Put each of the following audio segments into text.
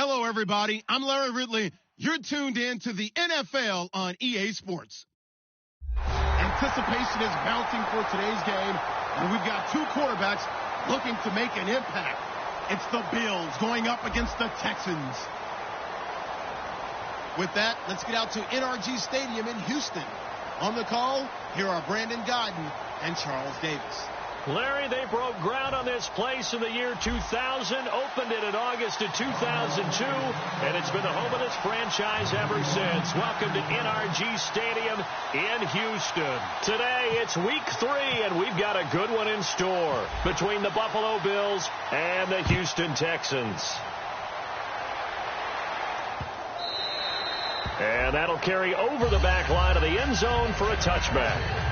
Hello, everybody. I'm Larry Ridley. You're tuned in to the NFL on EA Sports. Anticipation is mounting for today's game, and we've got two quarterbacks looking to make an impact. It's the Bills going up against the Texans. With that, let's get out to NRG Stadium in Houston. On the call, here are Brandon Godden and Charles Davis. Larry, they broke ground on this place in the year 2000, opened it in August of 2002, and it's been the home of this franchise ever since. Welcome to NRG Stadium in Houston. Today, it's week 3, and we've got a good one in store between the Buffalo Bills and the Houston Texans. And that'll carry over the back line of the end zone for a touchback.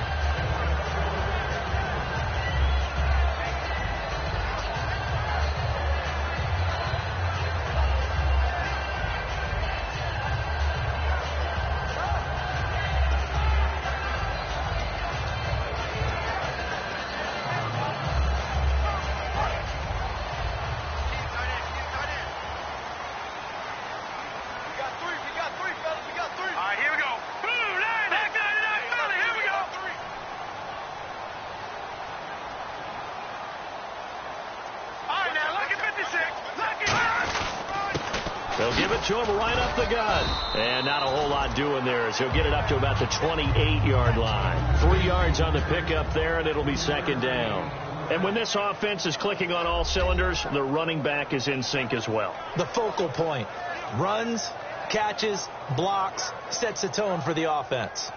They'll give it to him right up the gut. And not a whole lot doing there as he'll get it up to about the 28-yard line. 3 yards on the pickup there, and it'll be second down. And when this offense is clicking on all cylinders, the running back is in sync as well. The focal point. Runs, catches, blocks, sets the tone for the offense.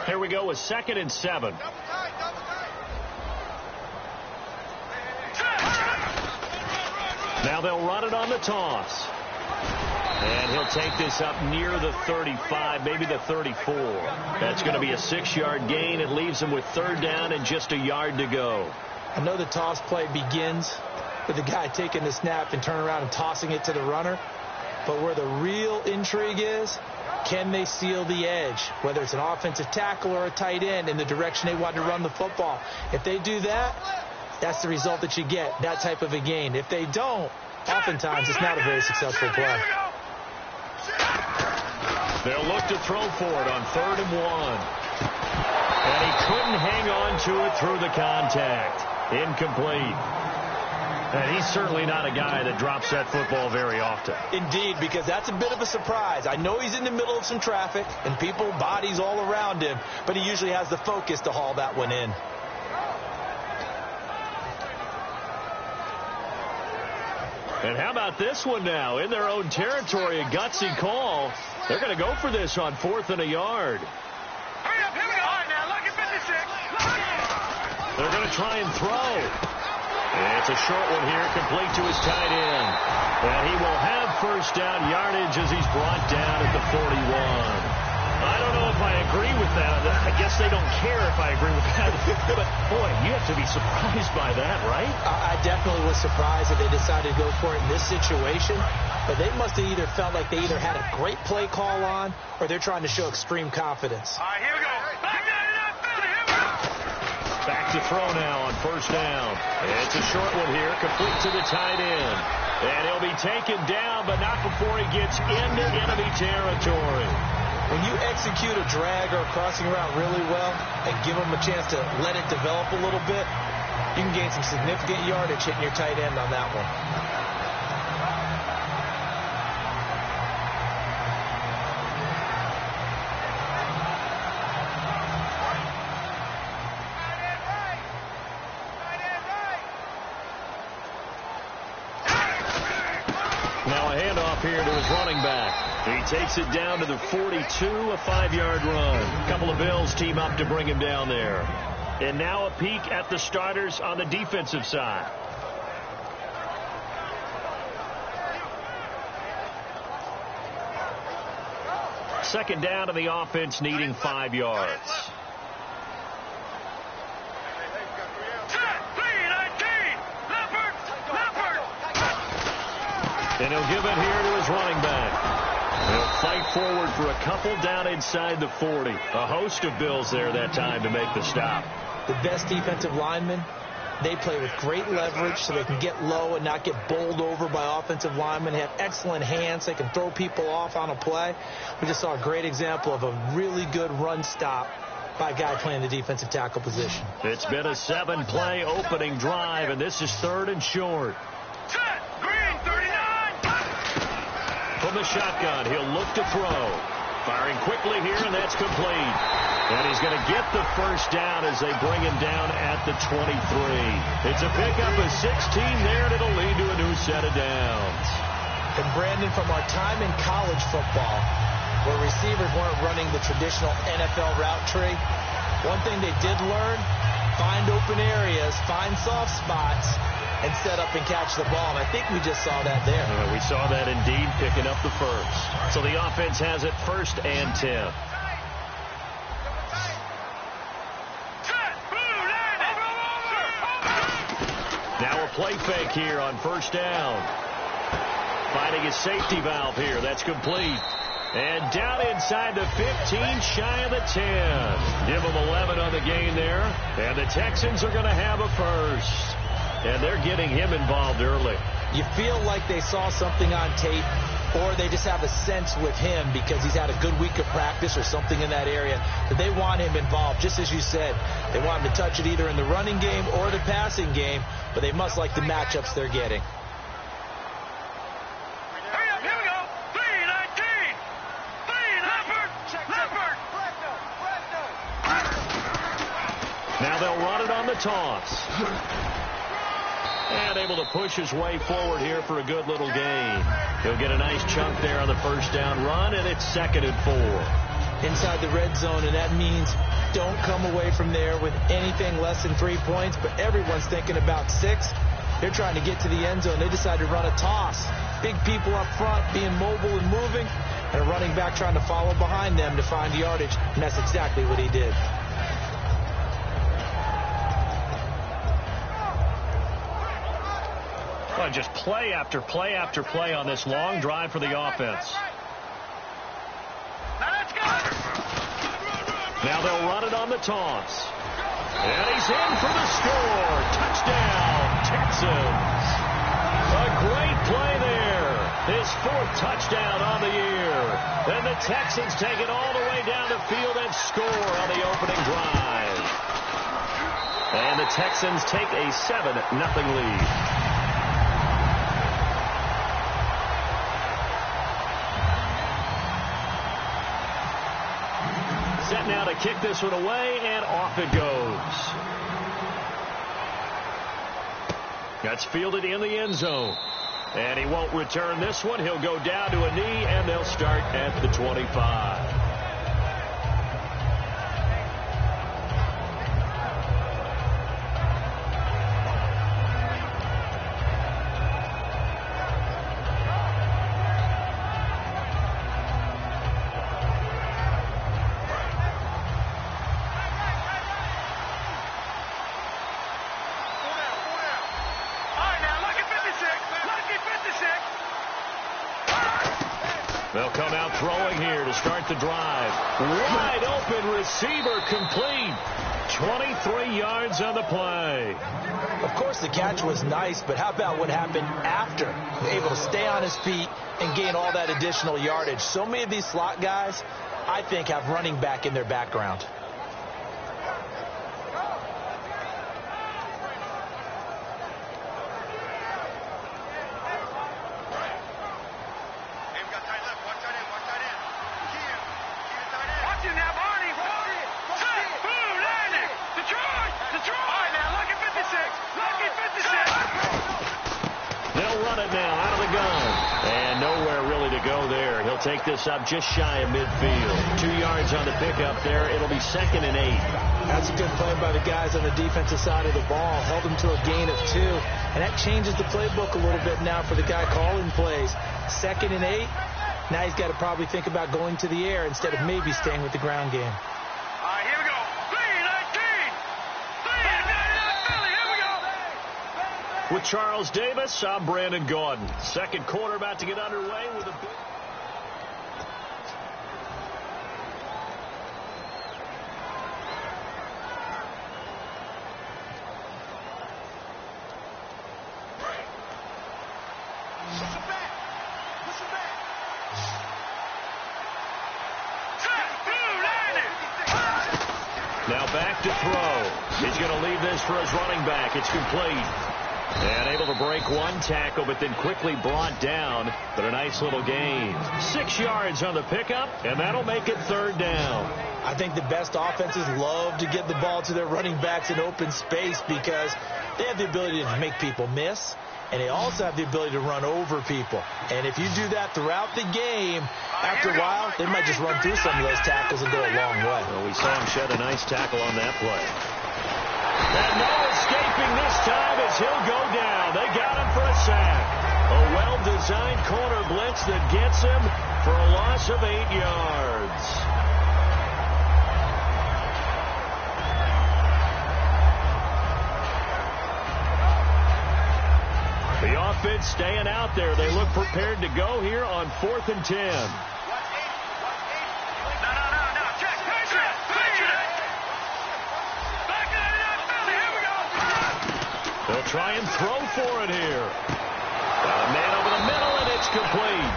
Here we go with 2nd and 7. Now they'll run it on the toss. And he'll take this up near the 35, maybe the 34. That's going to be a 6-yard gain. It leaves him with 3rd down and just a yard to go. I know the toss play begins with the guy taking the snap and turning around and tossing it to the runner. But where the real intrigue is, can they seal the edge, whether it's an offensive tackle or a tight end, in the direction they want to run the football? If they do that, that's the result that you get, that type of a gain. If they don't, oftentimes it's not a very successful play. They'll look to throw for it on 3rd and 1. And he couldn't hang on to it through the contact. Incomplete. And he's certainly not a guy that drops that football very often. Indeed, because that's a bit of a surprise. I know he's in the middle of some traffic and people, bodies all around him, but he usually has the focus to haul that one in. And how about this one now? In their own territory, a gutsy call. They're going to go for this on 4th and a yard. Hurry up, here we go. All right, now, look at 56. They're going to try and throw. It's a short one here, complete to his tight end. And he will have 1st down yardage as he's brought down at the 41. I don't know if I agree with that. I guess they don't care if I agree with that. But, boy, you have to be surprised by that, right? I definitely was surprised that they decided to go for it in this situation. But they must have either felt like they either had a great play call on or they're trying to show extreme confidence. All right, here we go. Back to throw now on 1st down. It's a short one here, complete to the tight end. And he'll be taken down, but not before he gets into enemy territory. When you execute a drag or a crossing route really well and give them a chance to let it develop a little bit, you can gain some significant yardage hitting your tight end on that one. Now a handoff here to his running back. He takes it down to the 42, a 5-yard run. A couple of Bills team up to bring him down there. And now a peek at the starters on the defensive side. Second down to the offense needing 5 yards. And he'll give it here to his running back. forward for a couple down inside the 40. A host of Bills there that time to make the stop. The best defensive linemen, they play with great leverage so they can get low and not get bowled over by offensive linemen. They have excellent hands. They can throw people off on a play. We just saw a great example of a really good run stop by a guy playing the defensive tackle position. It's been a 7-play opening drive, and this is 3rd and short. Set. Green, 39. From the shotgun, he'll look to throw. Firing quickly here, and that's complete. And he's going to get the first down as they bring him down at the 23. It's a pickup of 16 there, and it'll lead to a new set of downs. And Brandon, from our time in college football, where receivers weren't running the traditional NFL route tree, one thing they did learn, find open areas, find soft spots, and set up and catch the ball. And I think we just saw that there. We saw that indeed, picking up the first. So the offense has it 1st and 10. Now a play fake here on 1st down. Finding his safety valve here. That's complete. And down inside the 15, shy of the 10. Give them 11 on the game there. And the Texans are going to have a first. And they're getting him involved early. You feel like they saw something on tape, or they just have a sense with him because he's had a good week of practice or something in that area that they want him involved. Just as you said, they want him to touch it either in the running game or the passing game, but they must like the matchups they're getting. Now they'll run it on the toss. And able to push his way forward here for a good little gain. He'll get a nice chunk there on the 1st down run, and it's 2nd and 4. Inside the red zone, and that means don't come away from there with anything less than 3 points, but everyone's thinking about 6. They're trying to get to the end zone. They decide to run a toss. Big people up front being mobile and moving, and a running back trying to follow behind them to find yardage, and that's exactly what he did. Well, just play after play after play on this long drive for the offense. Now they'll run it on the toss. And he's in for the score. Touchdown, Texans. A great play there. His 4th touchdown on the year. Then the Texans take it all the way down the field and score on the opening drive. And the Texans take a 7-0 lead. Set now to kick this one away, and off it goes. That's fielded in the end zone. And he won't return this one. He'll go down to a knee, and they'll start at the 25. They'll come out throwing here to start the drive. Wide open receiver complete. 23 yards on the play. Of course, the catch was nice, but how about what happened after? Able to stay on his feet and gain all that additional yardage. So many of these slot guys, I think, have running back in their background. Take this up just shy of midfield. 2 yards on the pickup there. It'll be 2nd and 8. That's a good play by the guys on the defensive side of the ball. Held them to a gain of 2. And that changes the playbook a little bit now for the guy calling plays. 2nd and 8. Now he's got to probably think about going to the air instead of maybe staying with the ground game. All right, here we go. 3-19. Here we go. With Charles Davis, I'm Brandon Gaudin. Second quarter about to get underway with a big... Now back to throw. He's going to leave this for his running back. It's complete. And able to break one tackle, but then quickly brought down. But a nice little gain. 6 yards on the pickup, and that'll make it 3rd down. I think the best offenses love to get the ball to their running backs in open space because they have the ability to make people miss, and they also have the ability to run over people. And if you do that throughout the game, after a while, they might just run through some of those tackles and go a long way. Well, we saw him shed a nice tackle on that play. And no escaping this time as he'll go down. They got him for a sack. A well-designed corner blitz that gets him for a loss of 8 yards. The offense staying out there. They look prepared to go here on 4th and 10. They'll try and throw for it here. Got a man over the middle, and it's complete.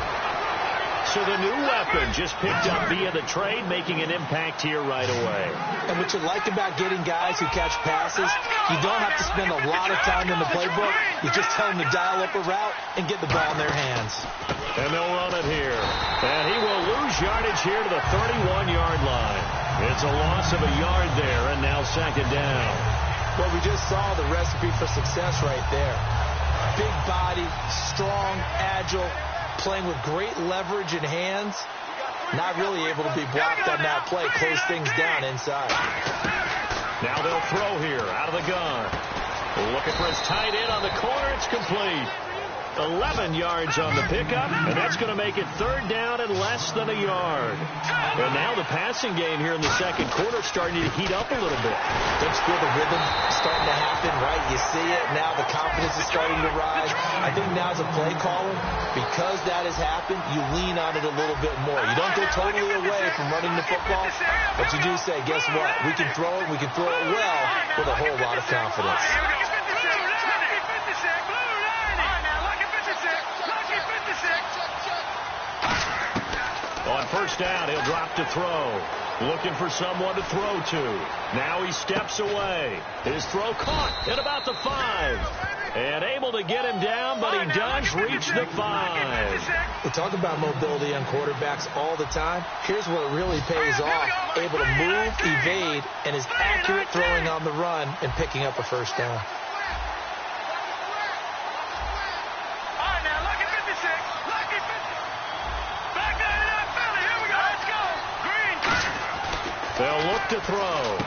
So the new weapon just picked up via the trade, making an impact here right away. And what you like about getting guys who catch passes, you don't have to spend a lot of time in the playbook. You just tell them to dial up a route and get the ball in their hands. And they'll run it here. And he will lose yardage here to the 31-yard line. It's a loss of a yard there, and now 2nd down. Well, we just saw the recipe for success right there. Big body, strong, agile, playing with great leverage in hands. Not really able to be blocked on that play. Close things down inside. Now they'll throw here out of the gun. Looking for his tight end on the corner. It's complete. 11 yards on the pickup, and that's going to make it 3rd down and less than a yard. And now the passing game here in the 2nd quarter starting to heat up a little bit. Don't you feel the rhythm starting to happen, right? You see it. Now the confidence is starting to rise. I think now as a play caller, because that has happened, you lean on it a little bit more. You don't go totally away from running the football, but you do say, guess what? We can throw it. We can throw it well with a whole lot of confidence. On 1st down, he'll drop to throw. Looking for someone to throw to. Now he steps away. His throw caught at about the 5. And able to get him down, but he does reach the 5. We talk about mobility on quarterbacks all the time. Here's where it really pays off. Able to move, evade, and is accurate throwing on the run and picking up a 1st down. They'll look to throw.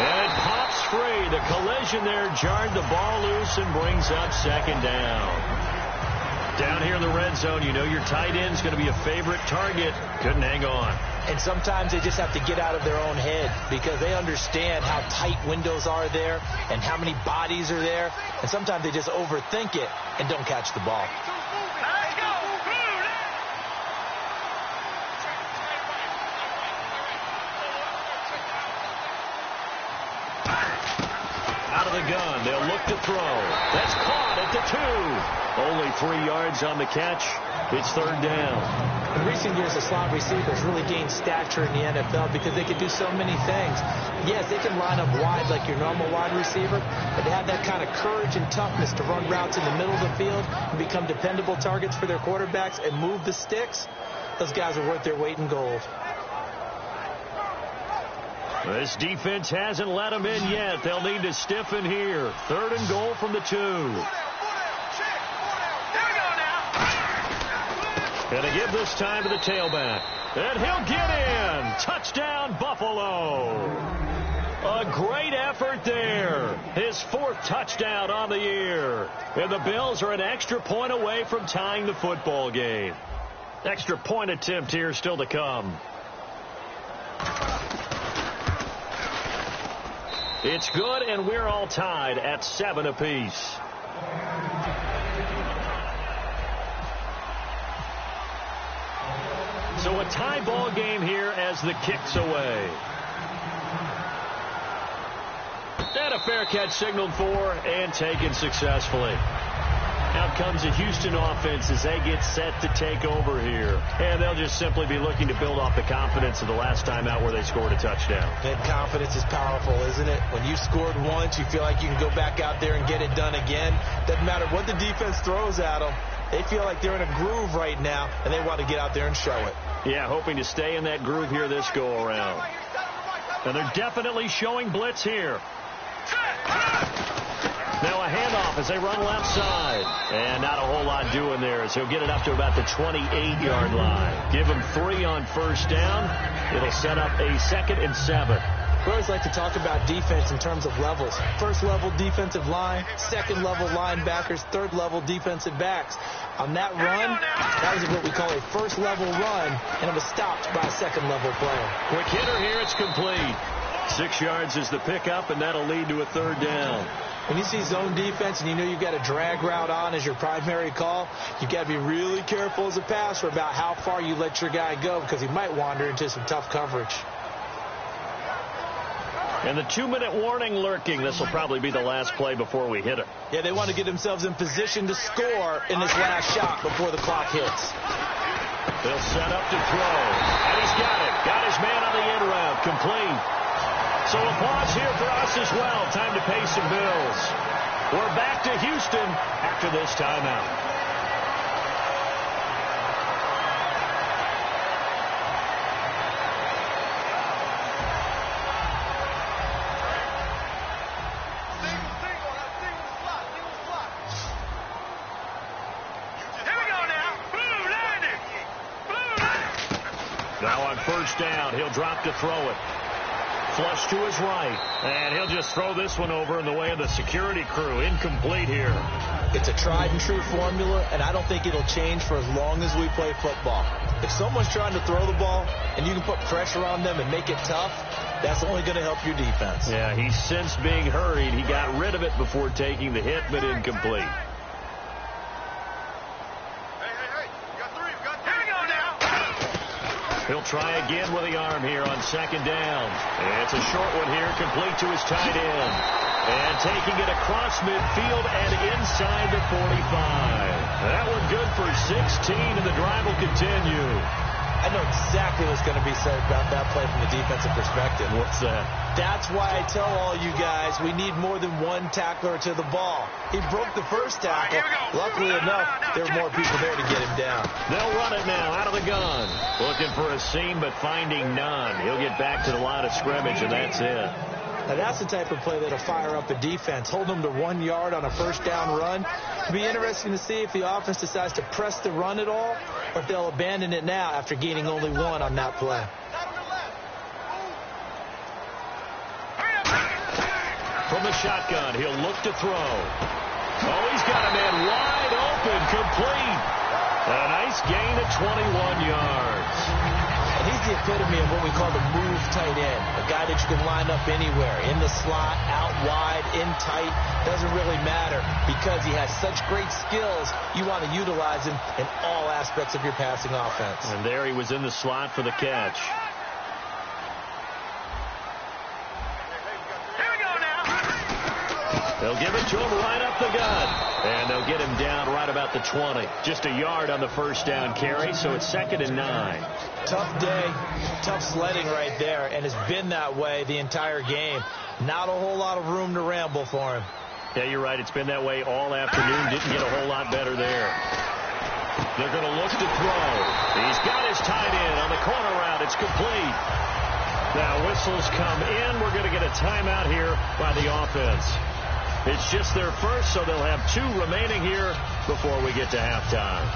And it pops free. The collision there jarred the ball loose and brings up 2nd down. Down here in the red zone, you know your tight end's going to be a favorite target. Couldn't hang on. And sometimes they just have to get out of their own head because they understand how tight windows are there and how many bodies are there. And sometimes they just overthink it and don't catch the ball. Gun. They'll look to throw. That's caught at the 2. Only 3 yards on the catch. It's 3rd down. In recent years, the slot receivers really gained stature in the NFL because they can do so many things. Yes, they can line up wide like your normal wide receiver, but they have that kind of courage and toughness to run routes in the middle of the field and become dependable targets for their quarterbacks and move the sticks. Those guys are worth their weight in gold. This defense hasn't let them in yet. They'll need to stiffen here. 3rd and goal from the 2. Gonna give this time to the tailback. And he'll get in. Touchdown, Buffalo. A great effort there. His 4th touchdown on the year. And the Bills are an extra point away from tying the football game. Extra point attempt here still to come. It's good, and we're all tied at 7 apiece. So a tie ball game here as the kick's away. And a fair catch signaled for and taken successfully. Out comes the Houston offense as they get set to take over here. And they'll just simply be looking to build off the confidence of the last time out where they scored a touchdown. That confidence is powerful, isn't it? When you scored once, you feel like you can go back out there and get it done again. Doesn't matter what the defense throws at them. They feel like they're in a groove right now, and they want to get out there and show it. Yeah, hoping to stay in that groove here this go-around. And they're definitely showing blitz here. Now a handoff as they run left side. And not a whole lot doing there as he'll get it up to about the 28-yard line. Give him 3 on first down. It'll set up a 2nd and 7. We always like to talk about defense in terms of levels. First level defensive line, second level linebackers, third level defensive backs. On that run, that was what we call a first level run, and it was stopped by a second level player. Quick hitter here, it's complete. 6 yards is the pickup, and that'll lead to a 3rd down. When you see zone defense and you know you've got a drag route on as your primary call, you've got to be really careful as a passer about how far you let your guy go because he might wander into some tough coverage. And the 2-minute warning lurking. This will probably be the last play before we hit it. Yeah, they want to get themselves in position to score in this last shot before the clock hits. They'll set up to throw. And he's got it. Got his man on the end route. Complete. So a pause here for us as well. Time to pay some bills. We're back to Houston after this timeout. Now on first down, he'll drop to throw it. Flush to his right. And he'll just throw this one over in the way of the security crew. Incomplete here. It's a tried and true formula, and I don't think it'll change for as long as we play football. If someone's trying to throw the ball and you can put pressure on them and make it tough, that's only going to help your defense. Yeah, he's since being hurried. He got rid of it before taking the hit, but incomplete. He'll try again with the arm here on 2nd down. It's a short one here, complete to his tight end. And taking it across midfield and inside the 45. That one good for 16, and the drive will continue. I know exactly what's going to be said about that play from the defensive perspective. What's that? That's why I tell all you guys we need more than one tackler to the ball. He broke the first tackle. Luckily enough, there were more people there to get him down. They'll run it now out of the gun. Looking for a seam, but finding none. He'll get back to the line of scrimmage, and that's it. Now, that's the type of play that'll fire up a defense. Hold them to 1 yard on a first down run. It'll be interesting to see if the offense decides to press the run at all or if they'll abandon it now after gaining only 1 on that play. From the shotgun, he'll look to throw. Oh, he's got a man wide open, complete. A nice gain of 21 yards. And he's the epitome of what we call the move tight end. A guy that you can line up anywhere. In the slot, out wide, in tight. Doesn't really matter because he has such great skills. You want to utilize him in all aspects of your passing offense. And there he was in the slot for the catch. They'll give it to him right up the gut. And they'll get him down right about the 20. Just a yard on the first down carry, so it's 2nd and 9. Tough day, tough sledding right there, and it's been that way the entire game. Not a whole lot of room to ramble for him. Yeah, you're right. It's been that way all afternoon. Didn't get a whole lot better there. They're going to look to throw. He's got his tight end on the corner route. It's complete. Now whistles come in. We're going to get a timeout here by the offense. It's just their first, so they'll have 2 remaining here before we get to halftime.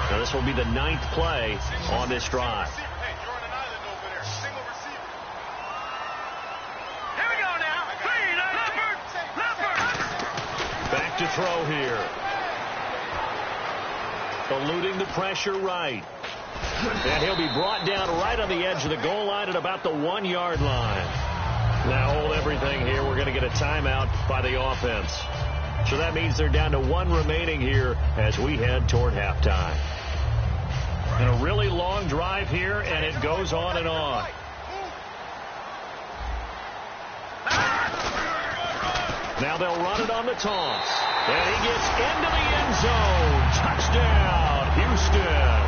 Now this will be the 9th play on this drive. Here we go now. Back to throw here. Eluding the pressure right. And he'll be brought down right on the edge of the goal line at about the 1 yard line. Now hold everything here. We're going to get a timeout by the offense. So that means they're down to 1 remaining here as we head toward halftime. And a really long drive here, and it goes on and on. Now they'll run it on the toss. And he gets into the end zone. Touchdown, Houston.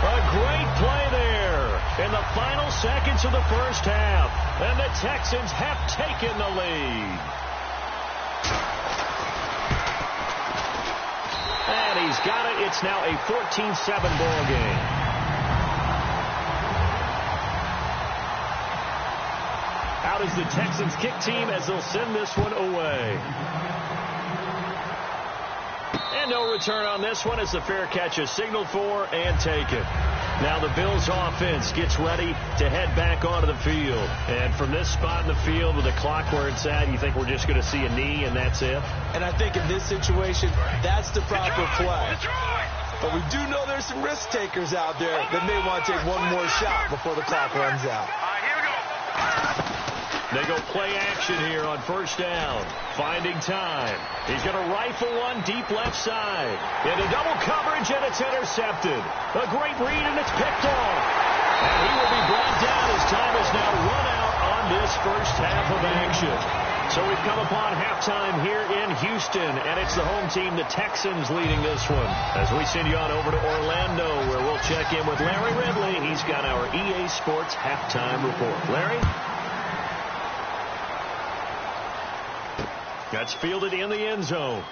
A great play there in the final seconds of the first half. And the Texans have taken the lead. And he's got it. It's now a 14-7 ball game. Out is the Texans kick team as they'll send this one away. And no return on this one as the fair catch is signaled for and taken. Now the Bills offense gets ready to head back onto the field. And from this spot in the field with the clock where it's at, you think we're just going to see a knee and that's it? And I think in this situation, that's the proper play. But we do know there's some risk takers out there that may want to take one more shot before the clock runs out. They go play action here on first down. Finding time. He's going to rifle one deep left side. Into double coverage, and it's intercepted. A great read, and it's picked off. And he will be brought down as time is now run out on this first half of action. So we've come upon halftime here in Houston, and it's the home team, the Texans, leading this one. As we send you on over to Orlando, where we'll check in with Larry Ridley. He's got our EA Sports halftime report. Larry? That's fielded in the end zone.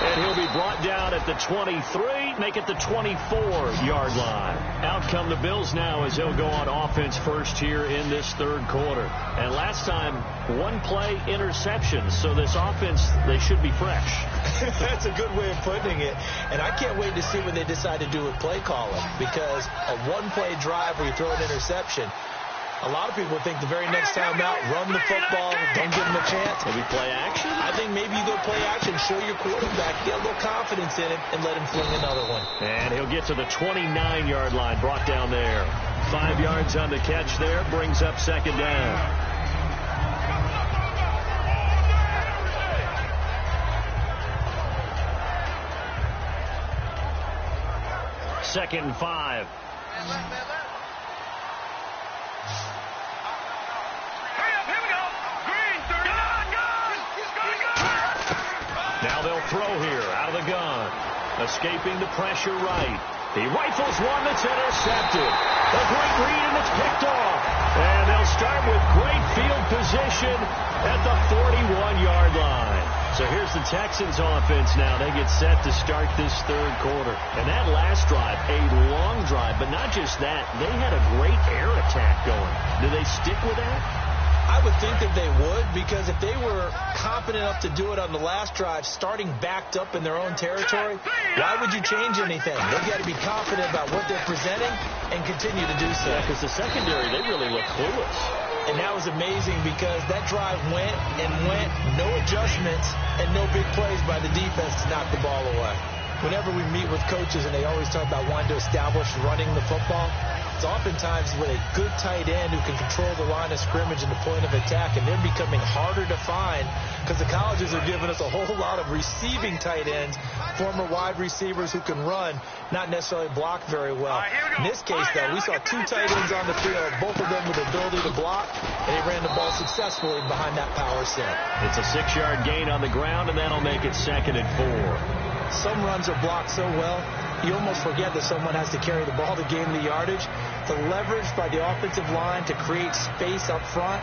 And he'll be brought down at the 23, make it the 24-yard line. Out come the Bills now as they'll go on offense first here in this third quarter. And last time, one play interception. So this offense, they should be fresh. That's a good way of putting it. And I can't wait to see what they decide to do with play calling. Because a one-play drive where you throw an interception, a lot of people think the very next time out, run the football, don't give them a chance. Maybe play action? I think maybe you go play action, show your quarterback, get a little confidence in it, and let him fling another one. And he'll get to the 29-yard line, brought down there. 5 yards on the catch there, brings up second down. Second and 5. Now they'll throw here out of the gun. Escaping the pressure right. He rifles one that's intercepted. A great read, and it's picked off. And they'll start with great field position at the 41-yard line. So here's the Texans offense now. They get set to start this third quarter. And that last drive, a long drive, but not just that. They had a great air attack going. Do they stick with that? I would think that they would, because if they were confident enough to do it on the last drive, starting backed up in their own territory, why would you change anything? They've got to be confident about what they're presenting and continue to do so. Yeah, because the secondary, they really look clueless. And that was amazing because that drive went and went, no adjustments, and no big plays by the defense to knock the ball away. Whenever we meet with coaches and they always talk about wanting to establish running the football, it's oftentimes with a good tight end who can control the line of scrimmage and the point of attack, and they're becoming harder to find because the colleges are giving us a whole lot of receiving tight ends, former wide receivers who can run, not necessarily block very well. In this case, though, we saw two tight ends on the field, both of them with the ability to block, and they ran the ball successfully behind that power set. It's a 6-yard gain on the ground, and that'll make it 2nd and 4. Some runs are blocked so well, you almost forget that someone has to carry the ball to gain the yardage. The leverage by the offensive line to create space up front,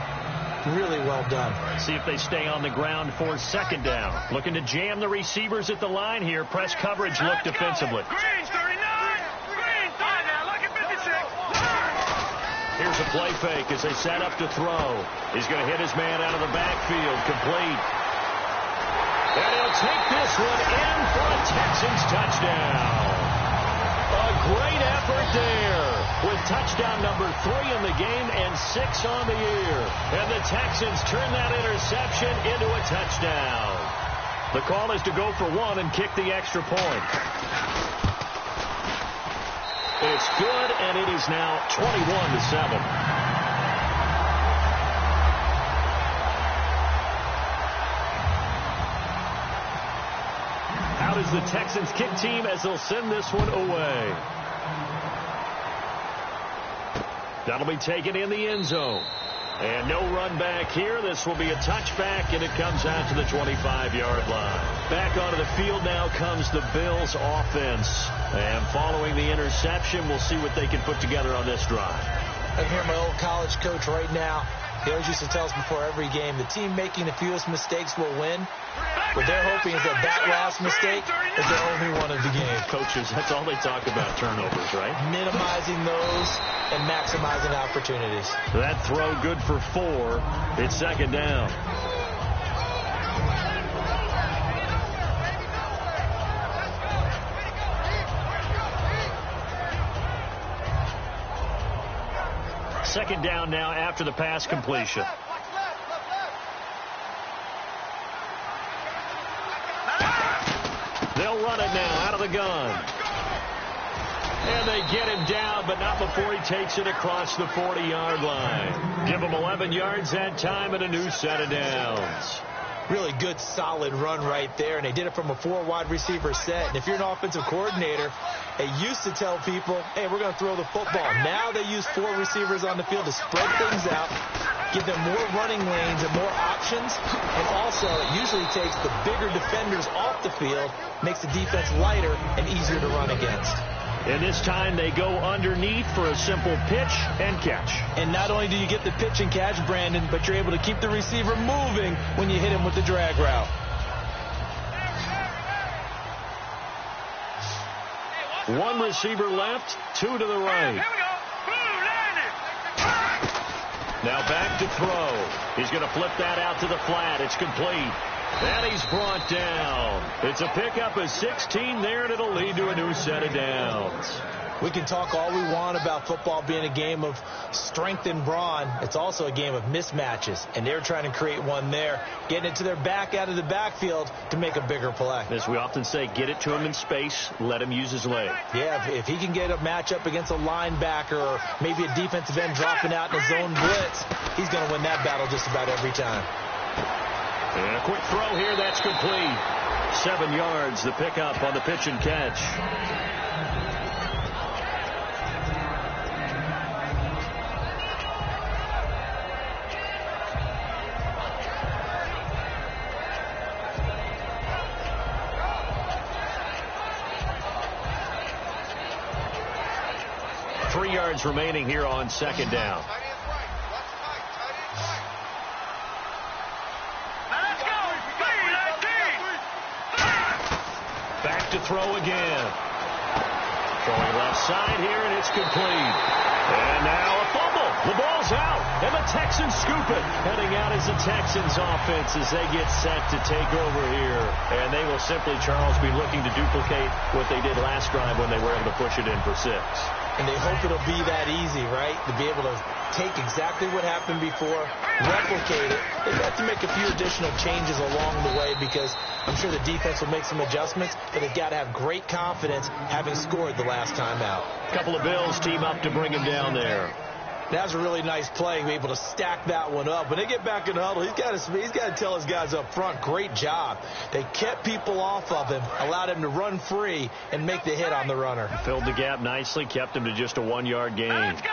really well done. See if they stay on the ground for second down. Looking to jam the receivers at the line here. Press coverage look defensively. Green 39. Green 39. Look at 56. Here's a play fake as they set up to throw. He's going to hit his man out of the backfield. Complete. And he'll take this one in for a Texans touchdown. A great effort there with touchdown number 3 in the game and 6 on the year. And the Texans turn that interception into a touchdown. The call is to go for 1 and kick the extra point. It's good, and it is now 21-7. Out is the Texans kick team as they'll send this one away. That'll be taken in the end zone. And no run back here. This will be a touchback, and it comes out to the 25-yard line. Back onto the field now comes the Bills offense. And following the interception, we'll see what they can put together on this drive. I can hear my old college coach right now. He always used to tell us before every game, the team making the fewest mistakes will win. What they're hoping is that last mistake is the only one of the game. Coaches, that's all they talk about, turnovers, right? Minimizing those and maximizing opportunities. That throw good for 4. It's second down. Second down now after the pass completion. They'll run it now out of the gun. And they get him down, but not before he takes it across the 40-yard line. Give him 11 yards that time and a new set of downs. Really good, solid run right there, and they did it from a 4 wide receiver set. And if you're an offensive coordinator, they used to tell people, hey, we're going to throw the football. Now they use 4 receivers on the field to spread things out, give them more running lanes and more options, and also it usually takes the bigger defenders off the field, makes the defense lighter and easier to run against. And this time they go underneath for a simple pitch and catch. And not only do you get the pitch and catch, Brandon, but you're able to keep the receiver moving when you hit him with the drag route. One receiver left, 2 to the right. Here we go. Blue landed. Now back to throw. He's going to flip that out to the flat. It's complete. And he's brought down. It's a pickup of 16 there, and it'll lead to a new set of downs. We can talk all we want about football being a game of strength and brawn. It's also a game of mismatches, and they're trying to create one there, getting it to their back out of the backfield to make a bigger play. As we often say, get it to him in space, let him use his leg. Yeah, if he can get a matchup against a linebacker or maybe a defensive end dropping out in a zone blitz, he's going to win that battle just about every time. And a quick throw here, that's complete. 7 yards, the pickup on the pitch and catch. Three yards remaining here on second down. Back to throw again. Throwing left side here, and it's complete. And now a fumble. The ball's out, and the Texans scoop it. Heading out is the Texans offense as they get set to take over here. And they will simply, Charles, be looking to duplicate what they did last drive when they were able to push it in for 6. And they hope it'll be that easy, right? To be able to take exactly what happened before, replicate it. They've got to make a few additional changes along the way because I'm sure the defense will make some adjustments, but they've got to have great confidence having scored the last time out. A couple of Bills team up to bring him down there. That was a really nice play, be able to stack that one up. When they get back in the huddle, he's got to tell his guys up front, great job. They kept people off of him, allowed him to run free and make the hit on the runner. Filled the gap nicely, kept him to just a 1-yard gain. Let's go.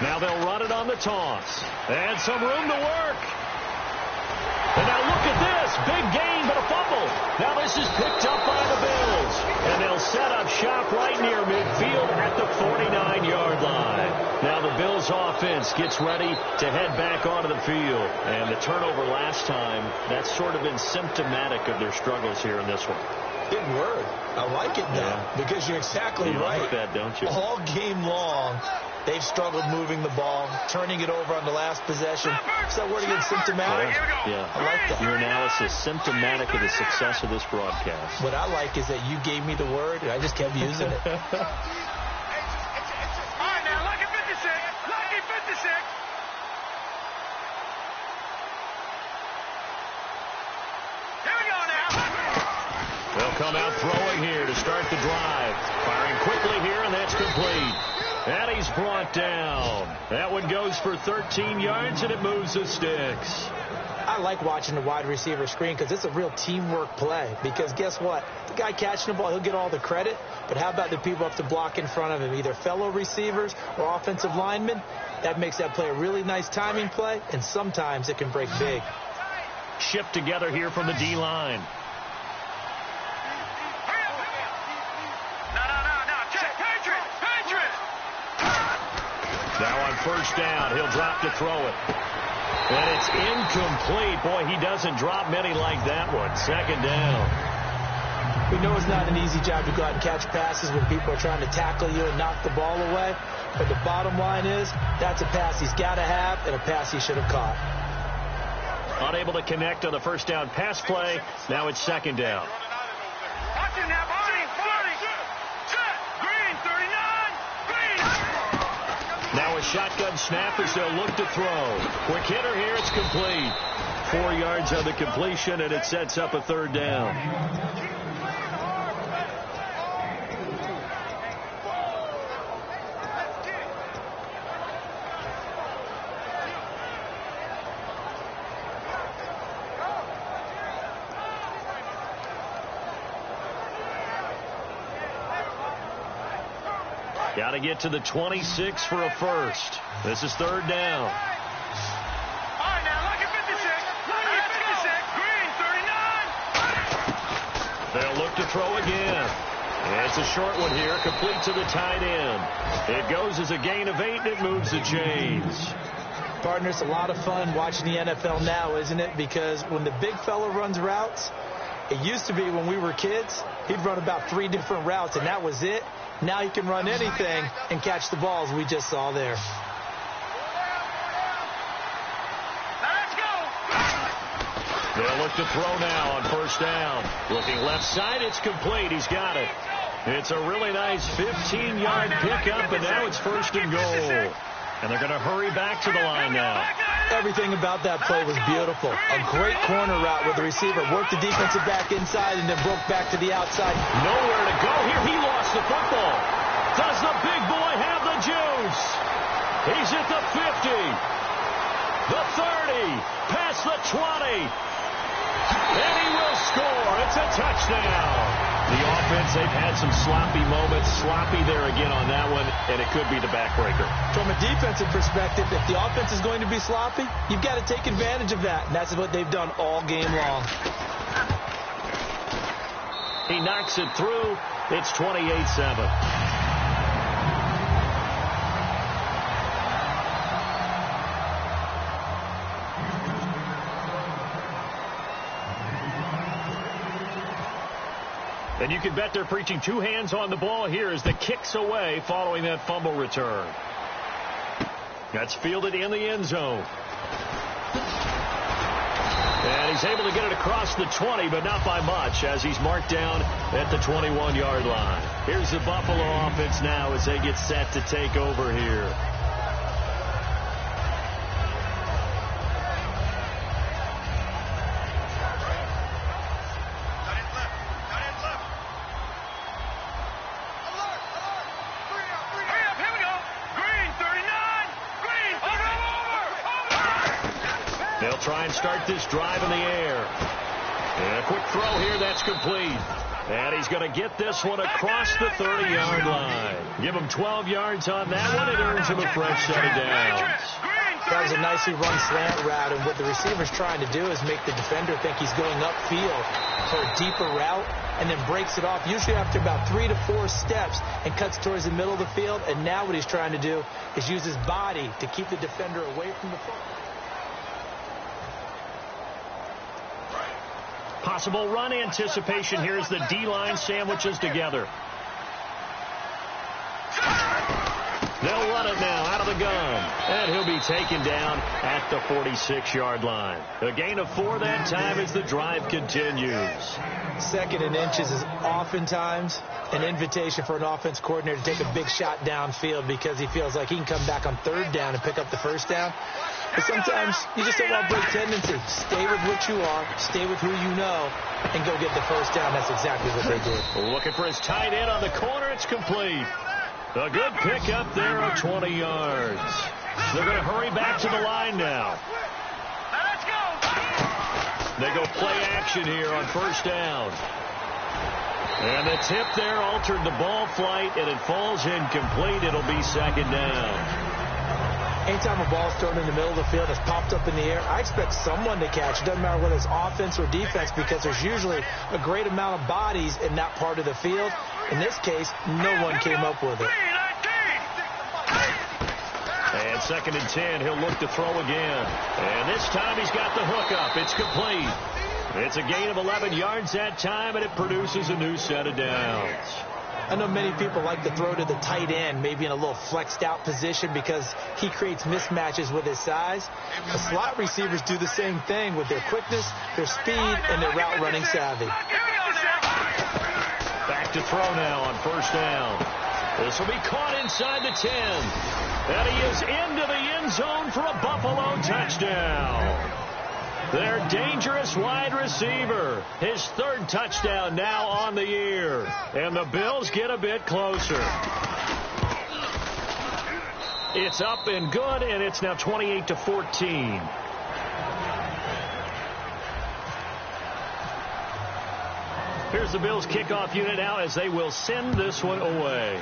Now they'll run it on the toss. And some room to work. And now look at this. Big gain, but a fumble. Now this is picked up by the Bills. And they'll set up shop right near midfield at the 49-yard line. Now the Bills offense gets ready to head back onto the field. And the turnover last time, that's sort of been symptomatic of their struggles here in this one. Big word. I like it now because you're exactly right. Like that, don't you? All game long, they've struggled moving the ball, turning it over on the last possession. Is that word again, symptomatic? Yeah. I like that. Your analysis, symptomatic of the success of this broadcast. What I like is that you gave me the word, and I just kept using it. All right, now, lucky 56. Lucky 56. Here we go now. They'll come out throwing here to start the drive. Firing quickly here, and that's complete. And he's brought down. That one goes for 13 yards, and it moves the sticks. I like watching the wide receiver screen because it's a real teamwork play. Because guess what? The guy catching the ball, he'll get all the credit. But how about the people up to block in front of him, either fellow receivers or offensive linemen? That makes that play a really nice timing play, and sometimes it can break big. Shift together here from the D-line. Now on first down, he'll drop to throw it. And it's incomplete. Boy, he doesn't drop many like that one. Second down. We know it's not an easy job to go out and catch passes when people are trying to tackle you and knock the ball away. But the bottom line is, that's a pass he's got to have and a pass he should have caught. Unable to connect on the first down pass play. Now it's second down. Now a shotgun snap as they'll look to throw. Quick hitter here, it's complete. 4 yards on the completion, and it sets up a third down. Got to get to the 26 for a first. This is third down. All right, now look at 56. Green, 39. They'll look to throw again. It's a short one here, complete to the tight end. It goes as a gain of 8, and it moves the chains. Partner, it's a lot of fun watching the NFL now, isn't it? Because when the big fella runs routes, it used to be when we were kids, he'd run about 3 different routes, and that was it. Now he can run anything and catch the balls we just saw there. Let's go. They'll look to throw now on first down. Looking left side, it's complete. He's got it. It's a really nice 15-yard pickup, and now it's first and goal. And they're going to hurry back to the line now. Everything about that play was beautiful. A great corner route where the receiver worked the defensive back inside and then broke back to the outside. Nowhere to go here. He lost the football. Does the big boy have the juice? He's at the 50, the 30, past the 20. And he will score. It's a touchdown. The offense, they've had some sloppy moments. Sloppy there again on that one, and it could be the backbreaker. From a defensive perspective, if the offense is going to be sloppy, you've got to take advantage of that. And that's what they've done all game long. He knocks it through. It's 28-7. And you can bet they're preaching 2 hands on the ball here as the kick's away following that fumble return. That's fielded in the end zone. And he's able to get it across the 20, but not by much, as he's marked down at the 21-yard line. Here's the Buffalo offense now as they get set to take over here. They'll try and start this drive in the air. And a quick throw here, that's complete. And he's going to get this one across the 30-yard line. Give him 12 yards on that one. It earns him a fresh set of downs. That was a nicely run slant route, and what the receiver's trying to do is make the defender think he's going upfield for a deeper route, and then breaks it off, usually after about 3 to 4 steps, and cuts towards the middle of the field. And now what he's trying to do is use his body to keep the defender away from the football. Possible run anticipation here as the D-line sandwiches together. They'll run it now out of the gun. And he'll be taken down at the 46-yard line. A gain of 4 that time as the drive continues. Second and inches is oftentimes an invitation for an offense coordinator to take a big shot downfield because he feels like he can come back on third down and pick up the first down. But sometimes you just don't want to break tendency. Stay with what you are, stay with who you know, and go get the first down. That's exactly what they did. Looking for his tight end on the corner. It's complete. A good pickup there of 20 yards. They're going to hurry back to the line now. Let's go. They go play action here on first down. And the tip there altered the ball flight, and it falls incomplete. It'll be second down. Anytime a ball's thrown in the middle of the field, it's popped up in the air, I expect someone to catch. It doesn't matter whether it's offense or defense, because there's usually a great amount of bodies in that part of the field. In this case, no one came up with it. And second and 10, he'll look to throw again. And this time he's got the hook up. It's complete. It's a gain of 11 yards that time, and it produces a new set of downs. I know many people like to throw to the tight end, maybe in a little flexed out position because he creates mismatches with his size. The slot receivers do the same thing with their quickness, their speed, and their route running savvy. Back to throw now on first down. This will be caught inside the 10. And he is into the end zone for a Buffalo touchdown. Their dangerous wide receiver. His third touchdown now on the year. And the Bills get a bit closer. It's up and good, and it's now 28-14. Here's the Bills kickoff unit now as they will send this one away.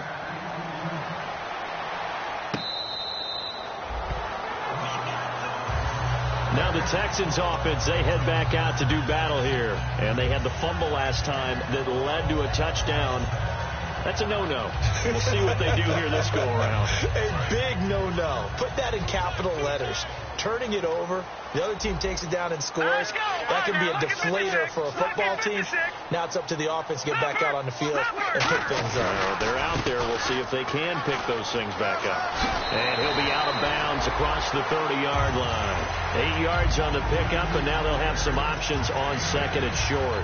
Now the Texans offense, they head back out to do battle here. And they had the fumble last time that led to a touchdown. That's a no-no. We'll see what they do here this go-around. A big no-no. Put that in capital letters. Turning it over, the other team takes it down and scores. That can be a deflator for a football team. Now it's up to the offense to get back out on the field and pick things up. They're out there. We'll see if they can pick those things back up. And he'll be out of bounds across the 30-yard line. 8 yards on the pickup, and now they'll have some options on second and short.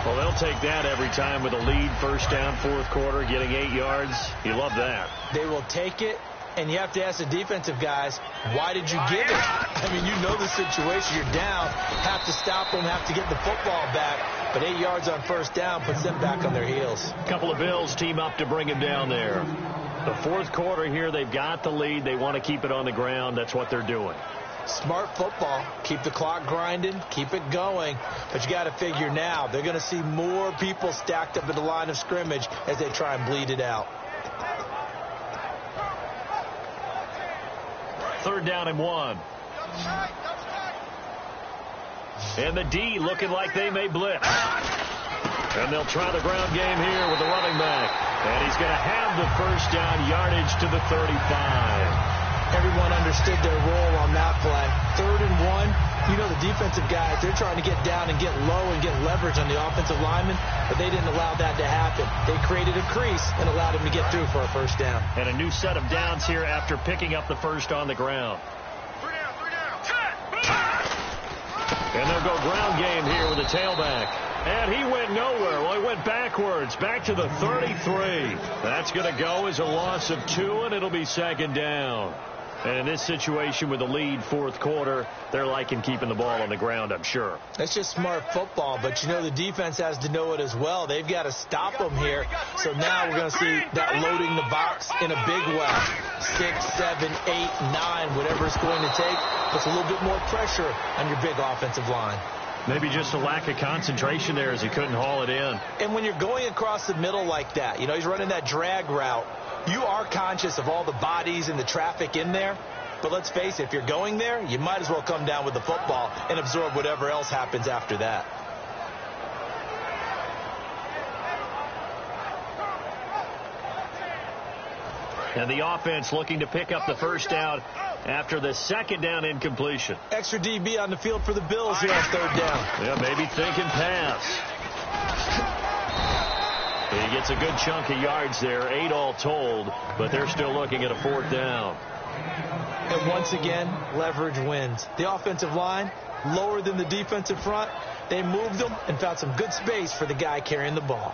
Well, they'll take that every time with a lead, first down, fourth quarter, getting 8 yards. You love that. They will take it, and you have to ask the defensive guys, why did you give it? I mean, you know the situation. You're down, have to stop them, have to get the football back. But 8 yards on first down puts them back on their heels. A couple of Bills team up to bring him down there. The fourth quarter here, they've got the lead. They want to keep it on the ground. That's what they're doing. Smart football. Keep the clock grinding. Keep it going. But you got to figure now, they're going to see more people stacked up at the line of scrimmage as they try and bleed it out. Third down and 1. And the D looking like they may blitz. And they'll try the ground game here with the running back. And he's going to have the first down, yardage to the 35. Everyone understood their role on that play. 3rd and 1. You know the defensive guys, they're trying to get down and get low and get leverage on the offensive lineman, but they didn't allow that to happen. They created a crease and allowed him to get through for a first down. And a new set of downs here after picking up the first on the ground. And they'll go ground game here with a tailback. And he went nowhere. Well, he went backwards, back to the 33. That's going to go as a loss of 2, and it'll be second down. And in this situation with the lead, fourth quarter, they're liking keeping the ball on the ground, I'm sure. That's just smart football, but you know the defense has to know it as well. They've got to stop them here. So now we're going to see that loading the box in a big way. 6, 7, 8, 9, whatever it's going to take, puts a little bit more pressure on your big offensive line. Maybe just a lack of concentration there as he couldn't haul it in. And when you're going across the middle like that, you know, he's running that drag route, you are conscious of all the bodies and the traffic in there. But let's face it, if you're going there, you might as well come down with the football and absorb whatever else happens after that. And the offense looking to pick up the first down after the second down incompletion. Extra DB on the field for the Bills here on third down. Yeah, maybe thinking pass. He gets a good chunk of yards there, 8 all told, but they're still looking at a fourth down. And once again, leverage wins. The offensive line, lower than the defensive front, they moved them and found some good space for the guy carrying the ball.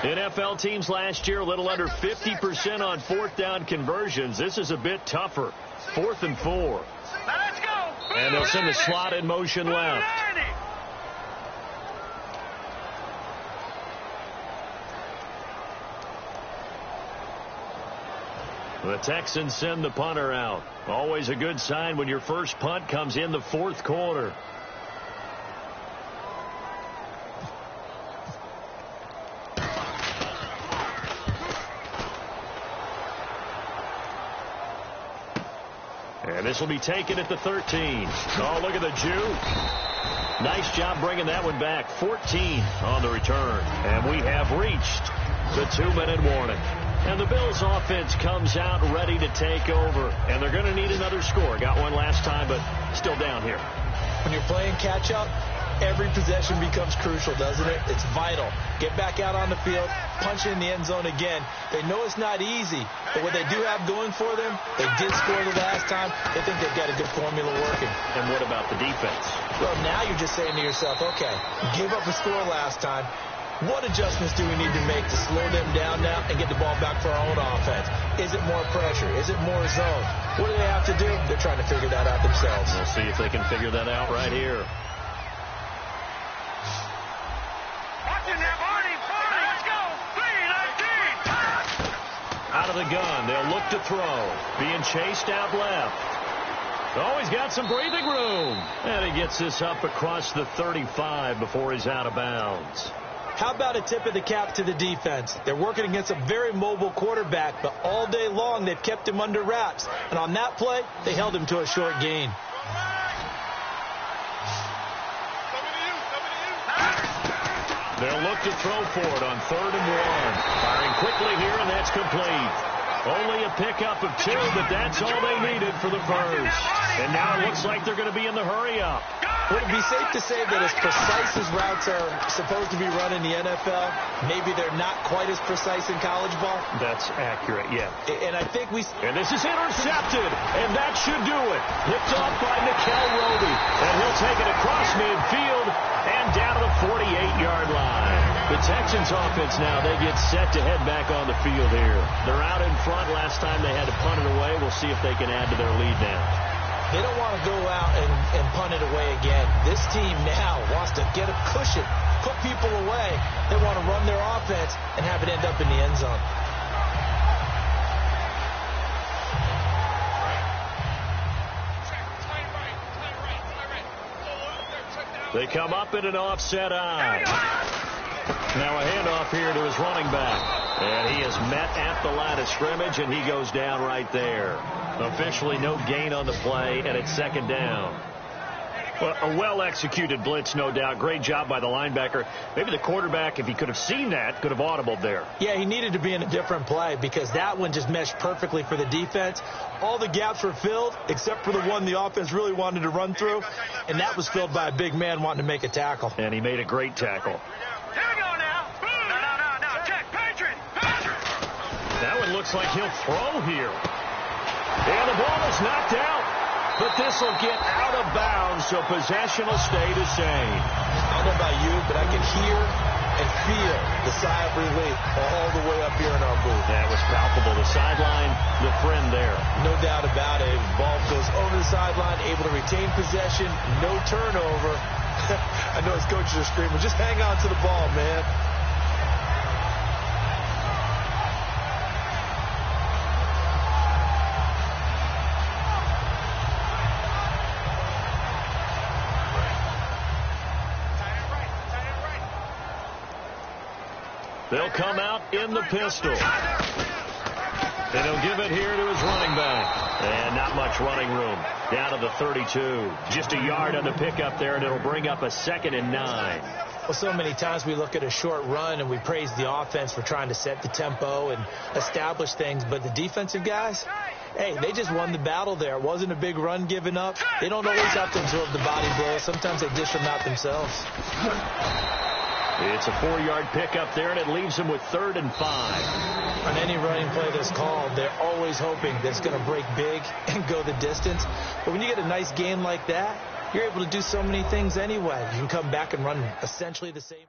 NFL teams last year a little under 50% on fourth down conversions. This is a bit tougher. 4th and 4. Let's go. And they'll send the slot in motion left. The Texans send the punter out. Always a good sign when your first punt comes in the 4th quarter. And this will be taken at the 13. Oh, look at the Jew. Nice job bringing that one back. 14 on the return. And we have reached the 2-minute warning. And the Bills offense comes out ready to take over. And they're going to need another score. Got one last time, but still down here. When you're playing catch-up, every possession becomes crucial, doesn't it? It's vital. Get back out on the field, punch in the end zone again. They know it's not easy, but what they do have going for them, they did score the last time. They think they've got a good formula working. And what about the defense? Well, now you're just saying to yourself, okay, gave up a score last time. What adjustments do we need to make to slow them down now and get the ball back for our own offense? Is it more pressure? Is it more zone? What do they have to do? They're trying to figure that out themselves. We'll see if they can figure that out right here. Out of the gun, they'll look to throw. Being chased out left. Oh, he's got some breathing room. And he gets this up across the 35 before he's out of bounds. How about a tip of the cap to the defense? They're working against a very mobile quarterback, but all day long they've kept him under wraps. And on that play, they held him to a short gain. They'll look to throw for it on 3rd and 1. Firing quickly here, and that's complete. Only a pickup of 2, but that's all they needed for the first. And now it looks like they're going to be in the hurry-up. Would it be safe to say that as precise as routes are supposed to be run in the NFL, maybe they're not quite as precise in college ball? That's accurate, yeah. And I think we... And this is intercepted, and that should do it. Picked off by Nickel Roby, and he'll take it across midfield and down to the 48-yard line. The Texans offense now, they get set to head back on the field here. They're out in front. Last time they had to punt it away. We'll see if they can add to their lead now. They don't want to go out and punt it away again. This team now wants to get a cushion, put people away. They want to run their offense and have it end up in the end zone. They come up in an offset eye. Now a handoff here to his running back. And he is met at the line of scrimmage, and he goes down right there. Officially no gain on the play, and it's 2nd down. Well, a well-executed blitz, no doubt. Great job by the linebacker. Maybe the quarterback, if he could have seen that, could have audibled there. Yeah, he needed to be in a different play because that one just meshed perfectly for the defense. All the gaps were filled except for the one the offense really wanted to run through, and that was filled by a big man wanting to make a tackle. And he made a great tackle. Here we go now. No. Check. Patriot. That one looks like he'll throw here. And the ball is knocked out. But this will get out of bounds, so possession will stay the same. I don't know about you, but I can hear and feel the sigh of relief all the way up here in our booth. That was palpable. The sideline, the friend there. No doubt about it. The ball goes over the sideline, able to retain possession, no turnover. I know his coaches are screaming, just hang on to the ball, man. They'll come out in the pistol. And he'll give it here to his running back. And not much running room. Down to the 32. Just a yard on the pickup there, and it'll bring up a 2nd and 9. Well, so many times we look at a short run and we praise the offense for trying to set the tempo and establish things. But the defensive guys, hey, they just won the battle there. It wasn't a big run given up. They don't always have to absorb the body blows. Sometimes they dish them out themselves. It's a 4-yard pickup there, and it leaves them with 3rd and 5. On any running play that's called, they're always hoping that it's going to break big and go the distance. But when you get a nice gain like that, you're able to do so many things anyway. You can come back and run essentially the same.